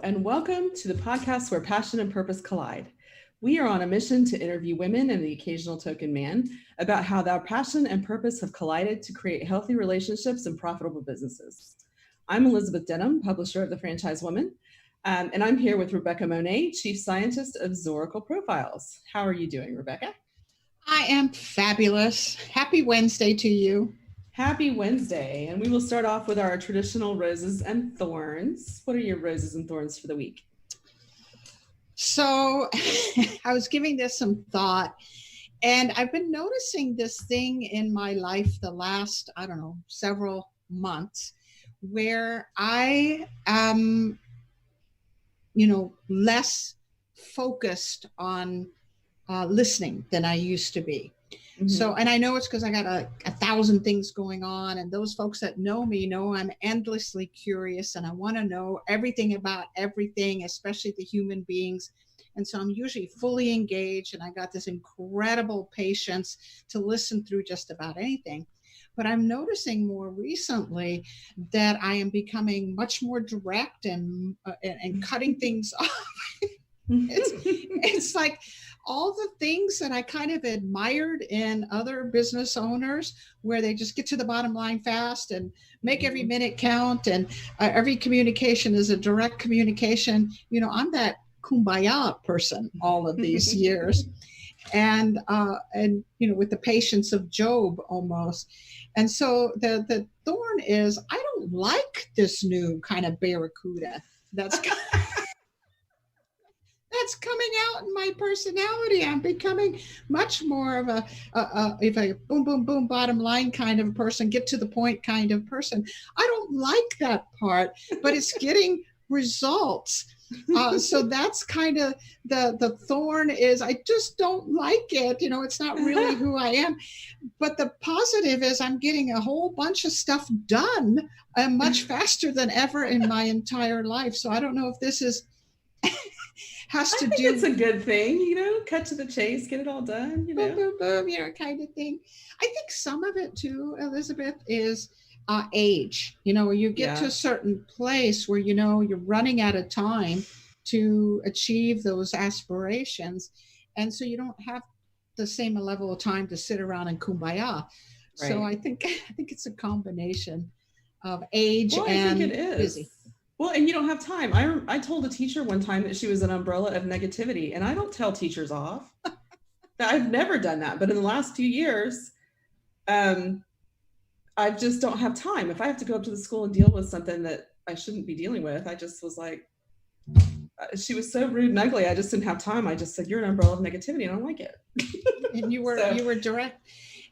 and welcome to the podcast where passion and purpose collide. We are on a mission to interview women and the occasional token man about how their passion and purpose have collided to create healthy relationships and profitable businesses. I'm Elizabeth Denham, publisher of The Franchise Woman, and I'm here with Rebecca Monet, Chief Scientist of Zoracle Profiles. How are you doing, Rebecca? I am fabulous. Happy Wednesday to you. Happy Wednesday, and we will start off with our traditional roses and thorns. What are your roses and thorns for the week? So I was giving this some thought, and I've been noticing this thing in my life the last, several months, where I am, less focused on listening than I used to be. Mm-hmm. So, and I know it's because I got a thousand things going on, and those folks that know me know I'm endlessly curious and I want to know everything about everything, especially the human beings. And so I'm usually fully engaged, and I got this incredible patience to listen through just about anything. But I'm noticing more recently that I am becoming much more direct and cutting things off. It's like all the things that I kind of admired in other business owners, where they just get to the bottom line fast and make every minute count, and every communication is a direct communication. I'm that kumbaya person all of these years, and with the patience of Job almost. And so the thorn is, I don't like this new kind of Barracuda that's coming out in my personality. I'm becoming much more of a boom, boom, boom, bottom line kind of person, get to the point kind of person. I don't like that part, but it's getting results. So that's kind of the thorn is, I just don't like it. It's not really who I am. But the positive is I'm getting a whole bunch of stuff done much faster than ever in my entire life. So I don't know if this is... It's a good thing, cut to the chase, get it all done, boom, boom, boom, kind of thing. I think some of it too, Elizabeth, is age. You get to a certain place where, you're running out of time to achieve those aspirations. And so you don't have the same level of time to sit around and kumbaya. Right. So I think it's a combination of age and busy. Well, and you don't have time. I told a teacher one time that she was an umbrella of negativity, and I don't tell teachers off. I've never done that. But in the last 2 years, I just don't have time. If I have to go up to the school and deal with something that I shouldn't be dealing with, I just was like, she was so rude and ugly. I just didn't have time. I just said, you're an umbrella of negativity. And I don't like it. And you were direct.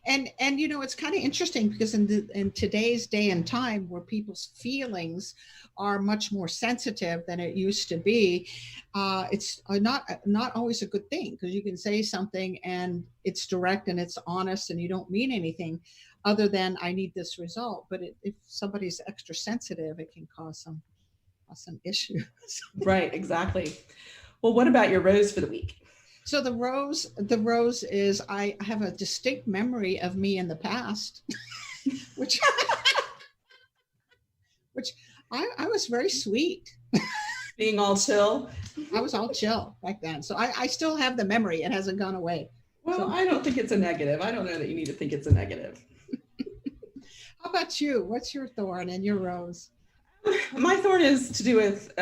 And it's kind of interesting because in today's day and time, where people's feelings are much more sensitive than it used to be, it's not always a good thing, because you can say something and it's direct and it's honest and you don't mean anything other than I need this result. But if somebody's extra sensitive, it can cause some issues. Right, exactly. Well, what about your rose for the week? So the rose is, I have a distinct memory of me in the past, which I was very sweet. Being all chill? I was all chill back then. So I still have the memory. It hasn't gone away. Well, so, I don't think it's a negative. I don't know that you need to think it's a negative. How about you? What's your thorn and your rose? My thorn is to do with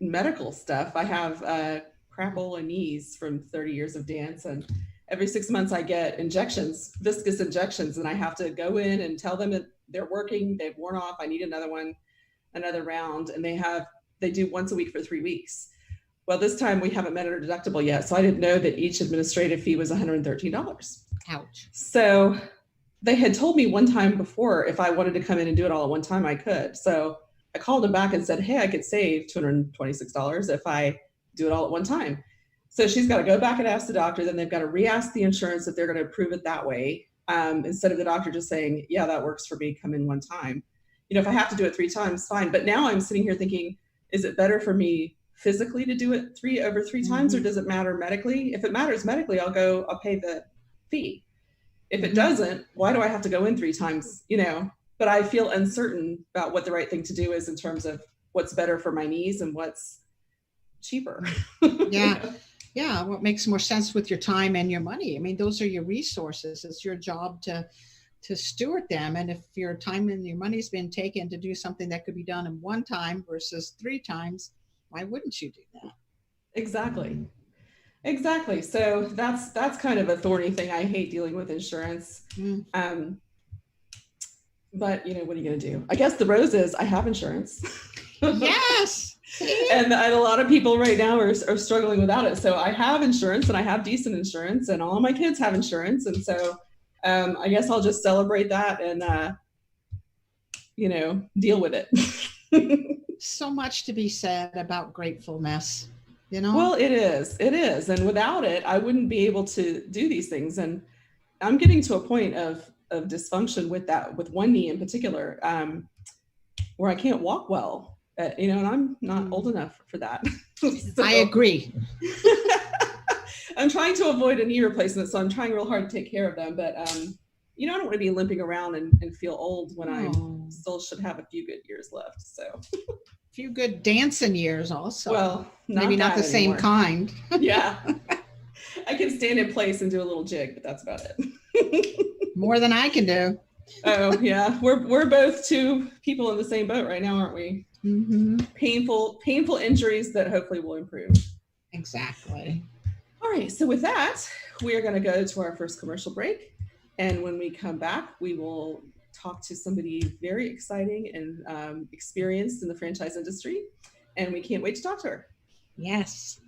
medical stuff. I have crapola knees from 30 years of dance, and every 6 months I get injections, viscous injections, and I have to go in and tell them that they're working, they've worn off, I need another round, and they do once a week for 3 weeks. Well, this time we haven't met our deductible yet, so I didn't know that each administrative fee was $113. Ouch. So they had told me one time before, if I wanted to come in and do it all at one time, I could. So I called them back and said, hey, I could save $226 if I do it all at one time. So she's got to go back and ask the doctor, then they've got to re-ask the insurance if they're going to approve it that way, instead of the doctor just saying, yeah, that works for me, come in one time. If I have to do it 3 times, fine. But now I'm sitting here thinking, is it better for me physically to do it 3 times, or does it matter medically? If it matters medically, I'll pay the fee. If it doesn't, why do I have to go in 3 times? But I feel uncertain about what the right thing to do is in terms of what's better for my knees and what's cheaper. Yeah. Yeah. What makes more sense with your time and your money? I mean, those are your resources. It's your job to steward them. And if your time and your money's been taken to do something that could be done in one time versus three times, why wouldn't you do that? Exactly. Exactly. So that's kind of a thorny thing. I hate dealing with insurance. Mm. But what are you going to do? I guess the rose is I have insurance. Yes. and a lot of people right now are struggling without it. So I have insurance, and I have decent insurance, and all of my kids have insurance. And so I guess I'll just celebrate that and, deal with it. So much to be said about gratefulness, you know? Well, it is. It is. And without it, I wouldn't be able to do these things. And I'm getting to a point of dysfunction with that, with one knee in particular, where I can't walk well, and I'm not old enough for that. So, I agree. I'm trying to avoid a knee replacement, so I'm trying real hard to take care of them. But, I don't want to be limping around and feel old when I still should have a few good years left. So a few good dancing years also. Well, maybe not the same kind. Yeah. I can stand in place and do a little jig, but that's about it. More than I can do. Oh yeah, we're both two people in the same boat right now, aren't we? Mm-hmm. Painful injuries that hopefully will improve. Exactly. All right, so with that, we are going to go to our first commercial break, and when we come back, we will talk to somebody very exciting and experienced in the franchise industry, and we can't wait to talk to her. Yes.